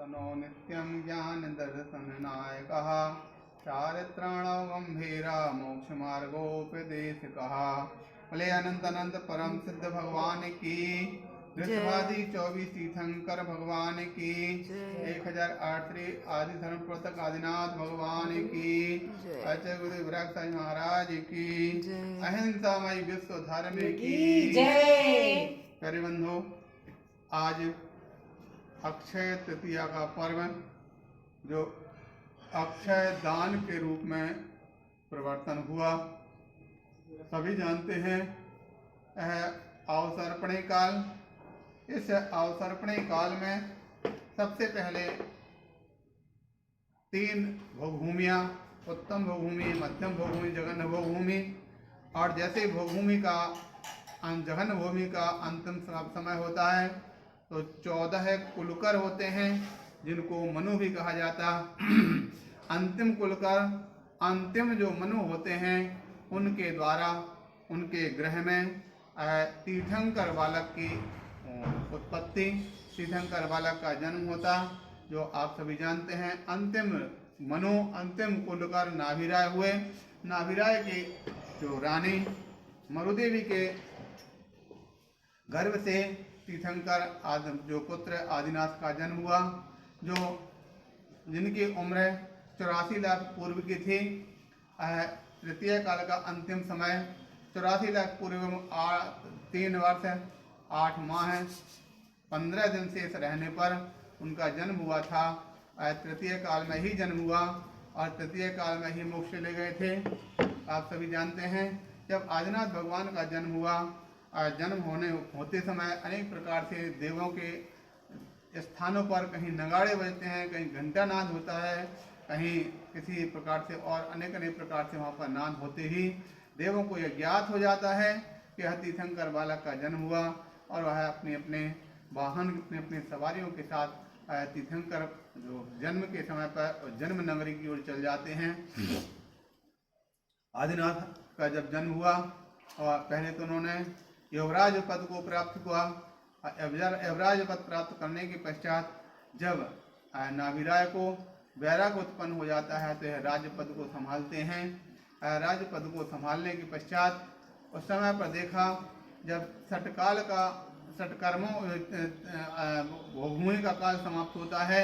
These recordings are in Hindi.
सनातनो नित्यं ज्ञानदर्शननायकः चारित्राणो गम्भीरा मोक्षमार्गोपदेशकः। बोले अनंत अनंत परम सिद्ध भगवान की, वृषभादि 24 तीर्थंकर भगवान की, 1008 श्री आदि धर्म प्रतक आदिनाथ भगवान की, आचार्य गुरु विराग साई महाराज की, अहिंसामय विश्व धर्म की जय। प्यारे बंधु, आज अक्षय तृतीया का पर्व जो अक्षय दान के रूप में प्रवर्तन हुआ, सभी जानते हैं। अवसर्पणी काल, इस अवसर्पणी काल में सबसे पहले 3 भोगभूमियाँ, उत्तम भोगभूमि, मध्यम भोगभूमि, जघन्य भोगभूमि, और जैसे भोगभूमि का जघन्य भूमि का अंतिम समय होता है तो 14 कुलकर होते हैं, जिनको मनु भी कहा जाता। अंतिम कुलकर, अंतिम जो मनु होते हैं, उनके द्वारा उनके गृह में तीर्थंकर बालक की उत्पत्ति, तीर्थंकर बालक का जन्म होता, जो आप सभी जानते हैं। अंतिम मनु, अंतिम कुलकर नाभिराय हुए। नाभिराय की जो रानी मरुदेवी के गर्भ से तीर्थंकर जो पुत्र आदिनाथ का जन्म हुआ, जो जिनकी उम्र 84 लाख पूर्व की थी। तृतीय काल का अंतिम समय 84 लाख पूर्व 3 वर्ष 8 माह 15 दिन शेष रहने पर उनका जन्म हुआ था। तृतीय काल में ही जन्म हुआ और तृतीय काल में ही मोक्ष ले गए थे। आप सभी जानते हैं, जब आदिनाथ भगवान का जन्म हुआ, जन्म होते समय अनेक प्रकार से देवों के स्थानों पर कहीं नगाड़े बजते हैं, कहीं घंटा नाद होता है, कहीं किसी प्रकार से और अनेक प्रकार से वहाँ पर नाद होते ही देवों को यह ज्ञात हो जाता है कि यह तीर्थंकर बालक का जन्म हुआ, और वह अपने अपने वाहन, अपने अपने सवारियों के साथ तीर्थंकर जो जन्म के समय पर जन्म नगरी की ओर चल जाते हैं। आदिनाथ का जब जन्म हुआ और पहले तो उन्होंने युवराज पद को प्राप्त हुआ। युवराज पद प्राप्त करने के पश्चात जब नाभिराय को वैराग उत्पन्न हो जाता है तो यह राज्य पद को संभालते हैं। राज्य पद को संभालने के पश्चात उस समय पर देखा, जब षटकाल का षटकर्मों भोगभूमि का काल समाप्त होता है,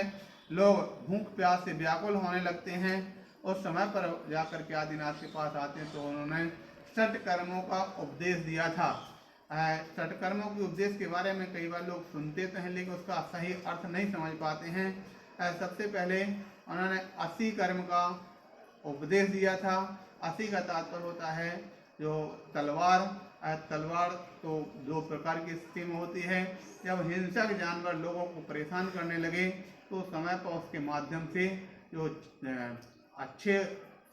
लोग भूख प्यास से व्याकुल होने लगते हैं। उस समय पर जाकर के आदिनाथ के पास आते हैं तो उन्होंने षटकर्मों का उपदेश दिया था। षटकर्मों के उपदेश के बारे में कई बार लोग सुनते तो हैं, लेकिन उसका सही अर्थ नहीं समझ पाते हैं। सबसे पहले उन्होंने 80 कर्म का उपदेश दिया था। 80 का तात्पर्य होता है जो तलवार। तलवार तो 2 प्रकार की स्थिति में होती है। जब हिंसक जानवर लोगों को परेशान करने लगे तो समय पर उसके माध्यम से जो अच्छे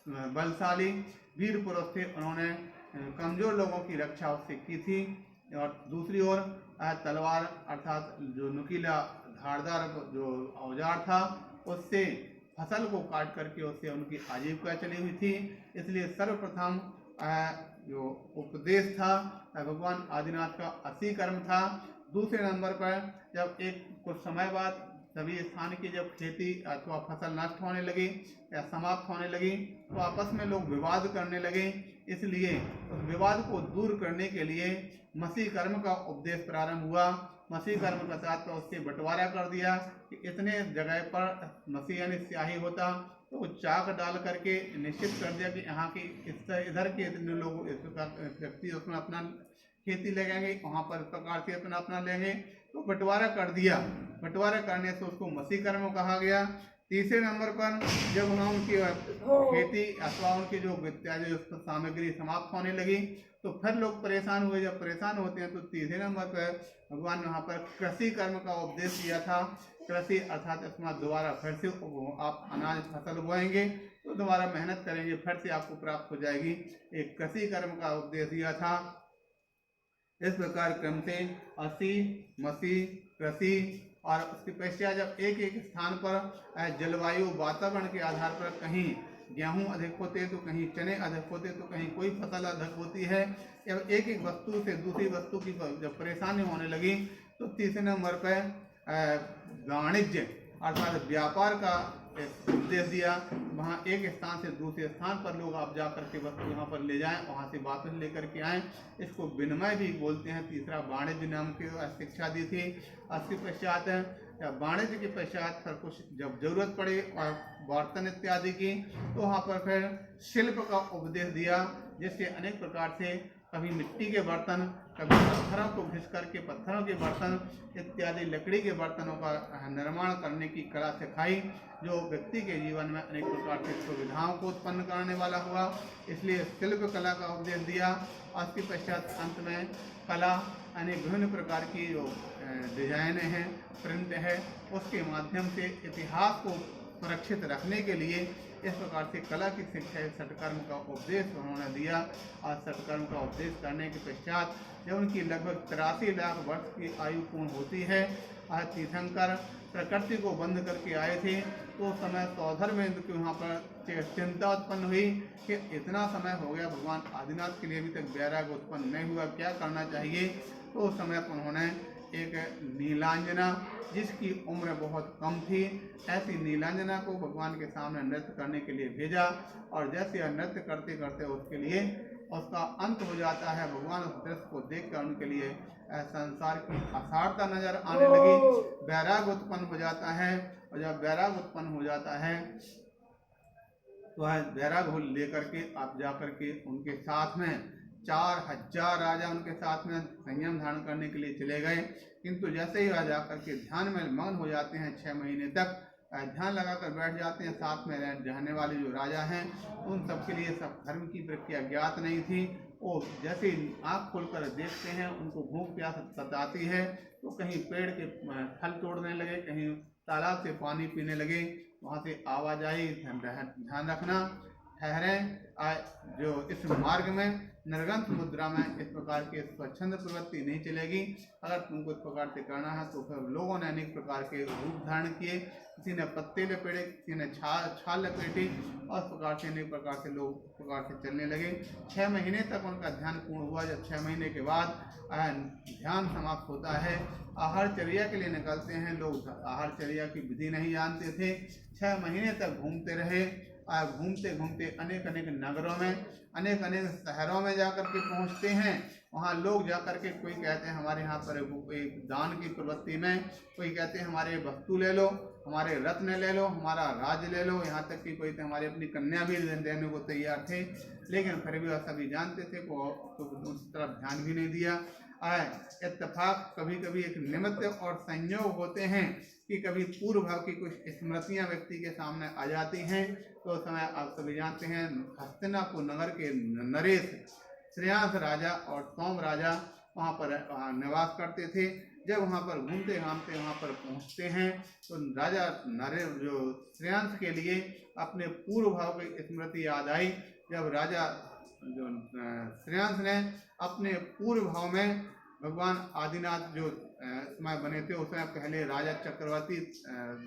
बलशाली वीर पुरुष थे, उन्होंने कमजोर लोगों की रक्षा उससे की थी। और दूसरी ओर तलवार अर्थात जो नुकीला धारदार जो औजार था, उससे फसल को काट करके उससे उनकी आजीविका चली हुई थी। इसलिए सर्वप्रथम जो उपदेश था भगवान आदिनाथ का 80 कर्म था। दूसरे नंबर पर जब कुछ समय बाद सभी स्थान की जब खेती अथवा फसल नष्ट होने लगी या समाप्त होने लगी तो आपस में लोग विवाद करने लगे। इसलिए उस विवाद को दूर करने के लिए मसीह कर्म का उपदेश प्रारंभ हुआ। मसीह कर्म के साथ उससे बंटवारा कर दिया कि इतने जगह पर मसीह यानी स्याही होता तो चाक डाल करके निश्चित कर दिया कि यहाँ की इधर के इतने लोग इस व्यक्ति उसमें अपना खेती लगेंगे, वहाँ पर इस प्रकार से अपना लेंगे। तो बंटवारा कर दिया। बंटवारा करने से उसको मसीह कर्म कहा गया। तीसरे नंबर पर जब वहाँ उनकी खेती अथवा उनकी जो इत्यादि सामग्री समाप्त होने लगी तो फिर लोग परेशान हुए। जब परेशान होते हैं तो तीसरे नंबर पर भगवान ने वहाँ पर कृषि कर्म का उपदेश दिया था। कृषि अर्थात इसमें दोबारा फिर से आप अनाज फसल बोएंगे तो दोबारा मेहनत करेंगे, फिर से आपको प्राप्त हो जाएगी। एक कृषि कर्म का उपदेश दिया था। इस प्रकार क्रम से 80, मसीह, कृषि और उसके पश्चात जब एक स्थान पर जलवायु वातावरण के आधार पर कहीं गेहूं अधिक होते तो कहीं चने अधिक होते तो कहीं कोई फसल अधिक होती है। जब एक वस्तु से दूसरी वस्तु की जब परेशानी होने लगी तो तीसरे नंबर पर वाणिज्य अर्थात व्यापार का उपदेश दिया। वहाँ एक स्थान से दूसरे स्थान पर लोग आप जा करके वस्तु यहाँ पर ले जाएं, वहाँ से वापस लेकर के आएँ, इसको विनिमय भी बोलते हैं। तीसरा वाणिज्य नाम की शिक्षा दी थी। इसके पश्चात वाणिज्य के पश्चात फिर कुछ जब जरूरत पड़े और बर्तन इत्यादि की, तो वहाँ पर फिर शिल्प का उपदेश दिया, जिससे अनेक प्रकार से कभी मिट्टी के बर्तन, कभी पत्थरों को घिस करके पत्थरों के बर्तन इत्यादि लकड़ी के बर्तनों का निर्माण करने की कला सिखाई, जो व्यक्ति के जीवन में अनेक प्रकार की सुविधाओं को उत्पन्न करने वाला हुआ। इसलिए शिल्प कला का उपदेश दिया। उसके पश्चात अंत में कला यानी विभिन्न प्रकार की जो डिजाइन है, प्रिंट है, उसके माध्यम से इतिहास को सुरक्षित रखने के लिए इस प्रकार से कला की शिक्षा षटकर्म का उपदेश उन्होंने दिया। और षटकर्म का उपदेश करने के पश्चात जब उनकी लगभग 83 लाख वर्ष की आयु पूर्ण होती है, तीर्थंकर प्रकृति को बंद करके आए थे, तो समय सौधर्मेंद्र की वहाँ पर चिंता उत्पन्न हुई कि इतना समय हो गया, भगवान आदिनाथ के लिए अभी तक वैराग्य उत्पन्न नहीं हुआ, क्या करना चाहिए। तो उस समय पर उन्होंने एक नीलांजना, जिसकी उम्र बहुत कम थी, ऐसी नीलांजना को भगवान के सामने नृत्य करने के लिए भेजा। और जैसे नृत्य करते करते उसके लिए उसका अंत हो जाता है, भगवान उस दृश्य को देखकर उनके लिए संसार की असारता नजर आने लगी, वैराग उत्पन्न हो जाता है। और जब वैराग उत्पन्न हो जाता है तो वह वैराग लेकर के आप जा करके उनके साथ में 4000 राजा उनके साथ में संयम धारण करने के लिए चले गए। किंतु जैसे ही राजा करके ध्यान में मग्न हो जाते हैं, 6 महीने तक ध्यान लगाकर बैठ जाते हैं, साथ में रहने वाले जो राजा हैं उन सब के लिए सब धर्म की प्रक्रिया ज्ञात नहीं थी। वो जैसे ही आँख खोलकर देखते हैं, उनको भूख प्यास सताती है, तो कहीं पेड़ के फल तोड़ने लगे, कहीं तालाब से पानी पीने लगे। वहाँ से आवाजाही ध्यान रखना, ठहरें। जो इस मार्ग में निर्गंथ मुद्रा में इस प्रकार के स्वच्छंद प्रवृत्ति नहीं चलेगी। अगर तुमको इस प्रकार से करना है तो फिर लोगों ने अनेक प्रकार के रूप धारण किए, किसी ने पत्ते लपेटे, किसी ने छाल लपेटी, और इस प्रकार से अनेक प्रकार से लोग इस प्रकार से चलने लगे। 6 महीने तक उनका ध्यान पूर्ण हुआ। जब 6 महीने के बाद ध्यान समाप्त होता है, आहारचर्या के लिए निकलते हैं लोग। आहारचर्या की विधि नहीं जानते थे, 6 महीने तक घूमते रहे। घूमते घूमते अनेक अनेक नगरों में, अनेक अनेक शहरों में जाकर के पहुंचते हैं। वहाँ लोग जाकर के कोई कहते हैं हमारे यहाँ पर एक दान की प्रवृत्ति में, कोई कहते हैं हमारे वस्तु ले लो, हमारे रत्न ले लो, हमारा राज्य ले लो, यहाँ तक कि कोई तो हमारी अपनी कन्या भी देने को तैयार थे। लेकिन फिर भी वह सभी जानते थे तो उस तरफ ध्यान भी नहीं दिया। इत्तेफाक कभी कभी एक निमित्त और संयोग होते हैं कि कभी पूर्व भाव की कुछ स्मृतियां व्यक्ति के सामने आ जाती हैं। तो उस समय आप सभी जानते हैं हस्तिनापुर नगर के नरेश, श्रेयांस राजा और सोम राजा वहाँ पर निवास करते थे। जब वहाँ पर घूमते घामते वहाँ पर पहुँचते हैं तो राजा नरेश जो श्रेयांस के लिए अपने पूर्व भाव की स्मृति याद आई। जब राजा जो श्रेयांस ने अपने पूर्व भाव में भगवान आदिनाथ जो समय बने थे, उस समय पहले राजा चक्रवर्ती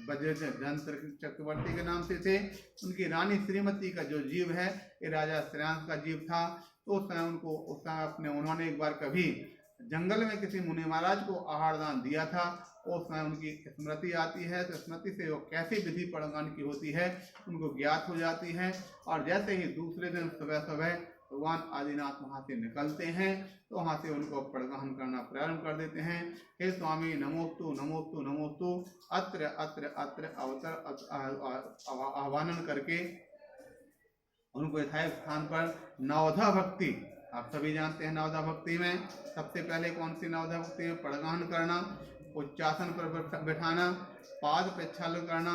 वज्रजंत्र चक्रवर्ती के नाम से थे। उनकी रानी श्रीमती का जो जीव है ये राजा श्रेयांस का जीव था। तो उस समय उनको उस समय उन्होंने एक बार कभी जंगल में किसी मुनि महाराज को आहार दान दिया था। उस समय उनकी स्मृति आती है, तो स्मृति से वो कैसी विधि पड़गान की होती है उनको ज्ञात हो जाती है। और जैसे ही दूसरे दिन सुबह सुबह भगवान आदिनाथ वहाँ से निकलते हैं तो वहाँ से उनको पड़गान करना प्रारंभ कर देते हैं। हे स्वामी नमोस्तु नमोस्तु नमोस्तु, अत्र अत्र अत्र अवतर आह्वान करके उनको यथायथ स्थान पर नवधा भक्ति, आप सभी जानते हैं नवधा भक्ति में सबसे पहले कौन सी नवधा भक्ति में पड़गान करना, उच्चासन पर बैठाना, पाद प्रक्षालन करना,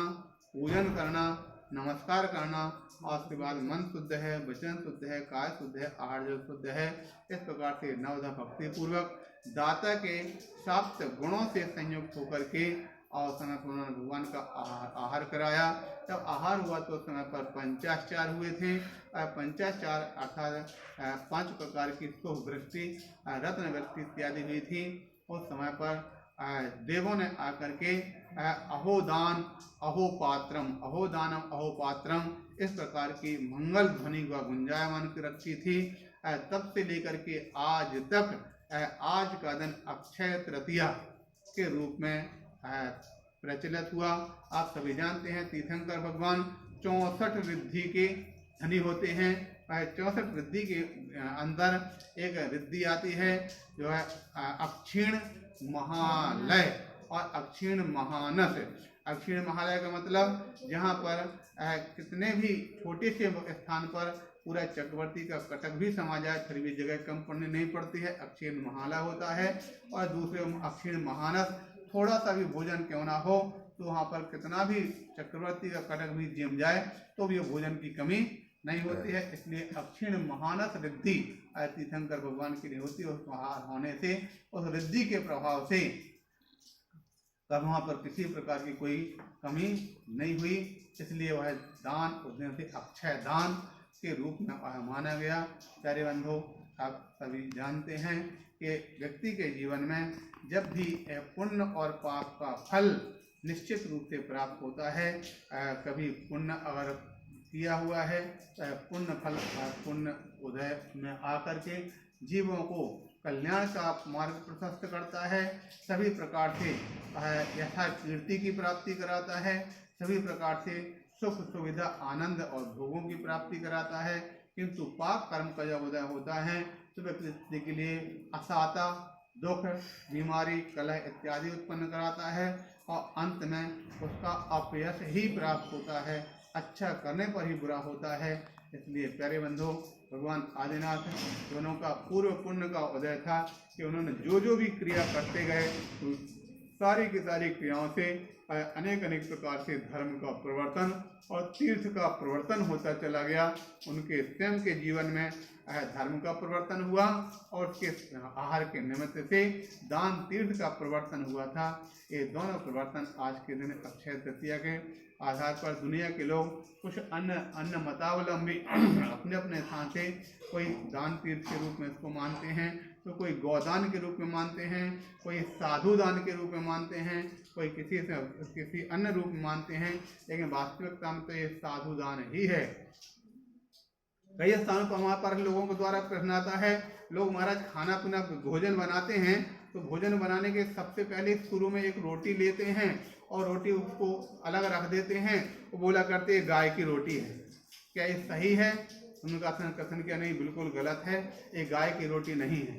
पूजन करना, नमस्कार करना, और उसके बाद मन शुद्ध है, वचन शुद्ध है, काय शुद्ध है, आहार जल शुद्ध है। इस प्रकार से नवधा भक्ति पूर्वक दाता के 7 गुणों से संयुक्त होकर के और समय पर उन्होंने भगवान का आहार कराया। जब आहार हुआ तो समय पर पंचाचार हुए थे। पंचाचार अर्थात 5 प्रकार की शुभ वृष्टि, रत्न वृष्टि इत्यादि हुई थी। उस समय पर देवों ने आकर के अहोदान अहोपात्रम, अहोदानम अहोपात्रम इस प्रकार की मंगल ध्वनि व गुंजायमान की रखी थी। तब से लेकर के आज तक आज का दिन अक्षय तृतीया के रूप में प्रचलित हुआ। आप सभी जानते हैं तीर्थंकर भगवान 64 रिद्धि के धनी होते हैं। 64 रिद्धि के अंदर एक रिद्धि आती है जो है अक्षीण महालय और अक्षीण महानस। अक्षीण महालय का मतलब जहाँ पर कितने भी छोटे से स्थान पर पूरा चक्रवर्ती का कटक भी समा जाए फिर भी जगह कम पड़ने नहीं पड़ती है, अक्षीण महालय होता है। और दूसरे अक्षीण महानस, थोड़ा सा भी भोजन क्यों ना हो तो वहाँ पर कितना भी चक्रवर्ती का कटक भी जम जाए तो भी भोजन की कमी नहीं होती है। इसलिए अक्षीण महानस रिद्धि तीर्थंकर भगवान के लिए होती है। उस महान होने से, उस रिद्धि के प्रभाव से तब वहाँ पर किसी प्रकार की कोई कमी नहीं हुई, इसलिए वह दान उस दिन से अक्षय दान के रूप में माना गया। प्यारे बंधु, आप सभी जानते हैं कि व्यक्ति के जीवन में जब भी पुण्य और पाप का फल निश्चित रूप से प्राप्त होता है, कभी पुण्य अगर किया हुआ है पुण्य फल पुण्य उदय में आकर के जीवों को कल्याण का मार्ग प्रशस्त करता है, सभी प्रकार से यथा कीर्ति की प्राप्ति कराता है, सभी प्रकार से सुख सुविधा आनंद और भोगों की प्राप्ति कराता है। किंतु पाप कर्म का जब उदय होता है तो व्यक्ति के लिए असाता, दुख, बीमारी, कलह इत्यादि उत्पन्न कराता है और अंत में उसका अपयश ही प्राप्त होता है, अच्छा करने पर ही बुरा होता है। इसलिए प्यारे बंधु, भगवान आदिनाथ दोनों का पूर्व पुण्य का उदय था कि उन्होंने जो जो भी क्रिया करते गए तो सारी की सारी क्रियाओं से अनेक अनेक प्रकार से धर्म का प्रवर्तन और तीर्थ का प्रवर्तन होता चला गया। उनके स्वयं के जीवन में धर्म का प्रवर्तन हुआ और उसके आहार के निमित्त से दान तीर्थ का प्रवर्तन हुआ था। ये दोनों प्रवर्तन आज के दिन अक्षय तृतीया के आधार पर दुनिया के लोग कुछ अन्य मतावलंबी अपने अपने स्थान से कोई दान तीर्थ के रूप में इसको मानते हैं, तो कोई गौदान के रूप में मानते हैं, कोई साधु दान के रूप में मानते हैं, कोई किसी अन्य रूप में मानते हैं, लेकिन वास्तविकता में तो ये साधु दान ही है। कई स्थानों पर वहाँ पर लोगों के द्वारा प्रश्न आता है, लोग महाराज खाना पीना भोजन बनाते हैं तो भोजन बनाने के सबसे पहले शुरू में एक रोटी लेते हैं और रोटी उसको अलग रख देते हैं, वो बोला करते हैं गाय की रोटी है। क्या ये सही है? उनका कथन क्या नहीं, बिल्कुल गलत है, ये गाय की रोटी नहीं है।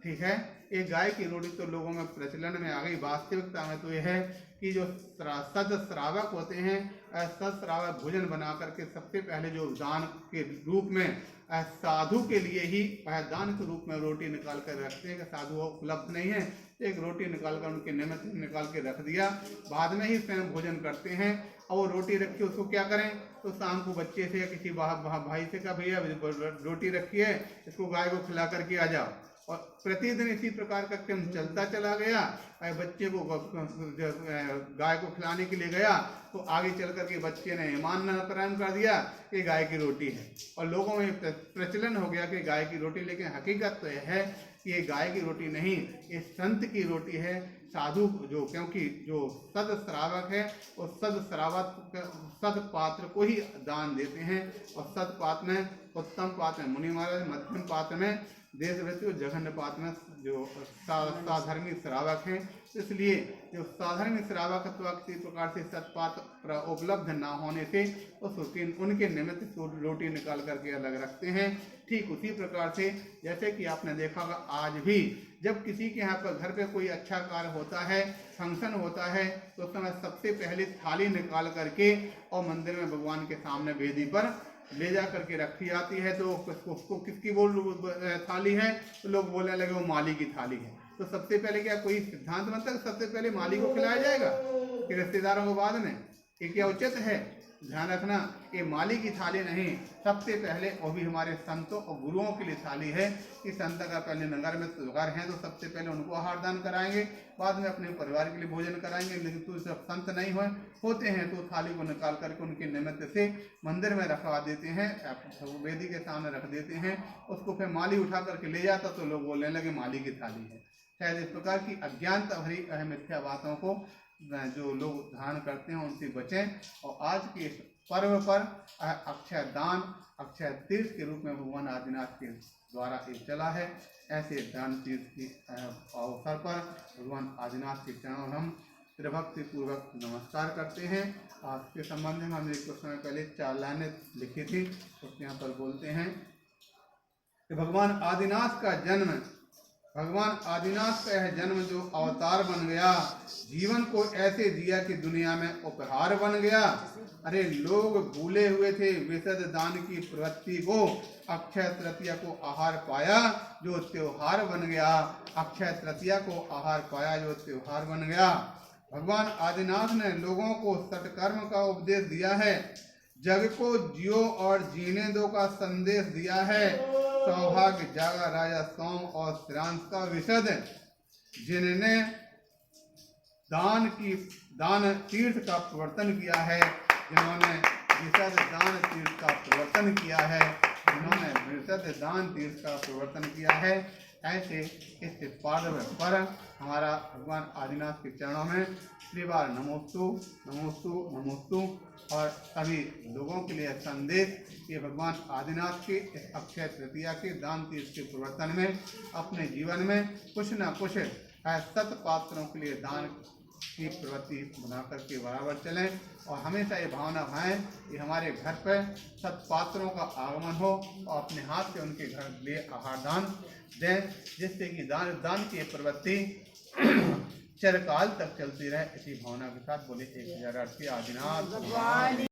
ठीक है, ये गाय की रोटी तो लोगों में प्रचलन में आ गई। वास्तविकता में तो यह है कि जो सदश्रावक होते हैं, सदश्रावक भोजन बना करके सबसे पहले जो दान के रूप में साधु के लिए ही दान के रूप में रोटी निकाल कर रखते हैं कि साधु उपलब्ध नहीं है, एक रोटी निकाल कर उनके निमित्त निकाल के रख दिया, बाद में ही स्वयं भोजन करते हैं। और वो रोटी रखी उसको क्या करें, तो शाम को बच्चे से या किसी भाई से कहा भैया रोटी रखी है, इसको गाय को खिला करके आ जाओ। और प्रतिदिन इसी प्रकार का क्रम चलता चला गया। बच्चे को गाय को खिलाने के लिए गया तो आगे चल करके बच्चे ने ईमान प्रारंभ कर दिया कि गाय की रोटी है, और लोगों में प्रचलन हो गया कि गाय की रोटी। लेकिन हकीकत तो यह है कि ये गाय की रोटी नहीं, ये संत की रोटी है, साधु जो, क्योंकि जो सदश्रावक है वो सदपात्र को ही दान देते हैं। और सदपात्र में उत्तम पात्र में मुनि महाराज, मध्यम पात्र में देशव्रती और जघन्य पात्र में जो साधर्मी श्रावक हैं। इसलिए जो साधारण श्रावक किसी प्रकार से सत्पात्र उपलब्ध ना होने से उनके निमित्त रोटी निकाल करके अलग रखते हैं। ठीक उसी प्रकार से जैसे कि आपने देखा होगा आज भी जब किसी के यहाँ पर घर पे कोई अच्छा कार्य होता है, फंक्शन होता है, तो उस समय सबसे पहले थाली निकाल करके और मंदिर में भगवान के सामने वेदी पर ले जा करके रखी जाती है। तो उसको किसकी थाली है, तो लोग बोलने लगे वो माली की थाली है। तो सबसे पहले क्या कोई सिद्धांत बनता है सबसे पहले माली को खिलाया जाएगा कि रिश्तेदारों को बाद में? ये क्या उचित है? ध्यान रखना, ये माली की थाली नहीं, सबसे पहले वो भी हमारे संतों और गुरुओं के लिए थाली है कि संत अगर पहले नगर में घर हैं तो सबसे पहले उनको आहार दान कराएंगे, बाद में अपने परिवार के लिए भोजन कराएंगे। लेकिन तो जब संत नहीं होते हैं तो थाली को निकाल करके उनके निमित्त से मंदिर में रखवा देते हैं, वेदी के सामने रख देते हैं। उसको फिर माली उठा करके ले जाता तो लोग बोलने लगे माली की थाली है। शायद इस प्रकार की अज्ञानता भरी मिथ्या बातों को जो लोग धारण करते हैं उनसे बचें। और आज के इस पर्व पर अक्षय दान, अक्षय तीर्थ के रूप में भगवान आदिनाथ के द्वारा ये चला है। ऐसे दान तीर्थ के अवसर पर भगवान आदिनाथ के चरणों हम त्रिभक्ति पूर्वक नमस्कार करते हैं। आज के संबंध में हमने कुछ समय पहले 4 लाइनें लिखी थी, उसके यहाँ पर बोलते हैं कि भगवान आदिनाथ का यह जन्म जो अवतार बन गया, जीवन को ऐसे जिया कि दुनिया में उपहार बन गया। अरे लोग भूले हुए थे विशद दान की प्रवृत्ति को, अक्षय तृतीया को आहार पाया जो त्योहार बन गया। अक्षय तृतीया को आहार पाया जो त्योहार बन गया। भगवान आदिनाथ ने लोगों को सत्कर्म का उपदेश दिया है, जग को जियो और जीने दो का संदेश दिया है। सौभाग्य जागा राजा सोम और श्रांत का विशद, जिन्होंने दान तीर्थ का प्रवर्तन किया है, जिन्होंने विशद दान तीर्थ का प्रवर्तन किया है, जिन्होंने विशद दान तीर्थ का प्रवर्तन किया है। ऐसे इस पार्व पर हमारा भगवान आदिनाथ के चरणों में त्रिबार नमोस्तु नमोस्तु नमोस्तु। और सभी लोगों के लिए संदेश ये भगवान आदिनाथ के इस अक्षय तृतीया के दान तीर्थ के प्रवर्तन में अपने जीवन में कुछ न कुछ सत पात्रों के लिए दान की प्रवृत्ति बना करके बराबर चलें और हमेशा ये भावना भाएं कि हमारे घर पर सत्पात्रों का आगमन हो और अपने हाथ से उनके घर लिए आहार दान दें, जिससे कि दान की प्रवृत्ति चिरकाल तक चलती रहे। इसी भावना के साथ बोले 1008 आदिनाथ।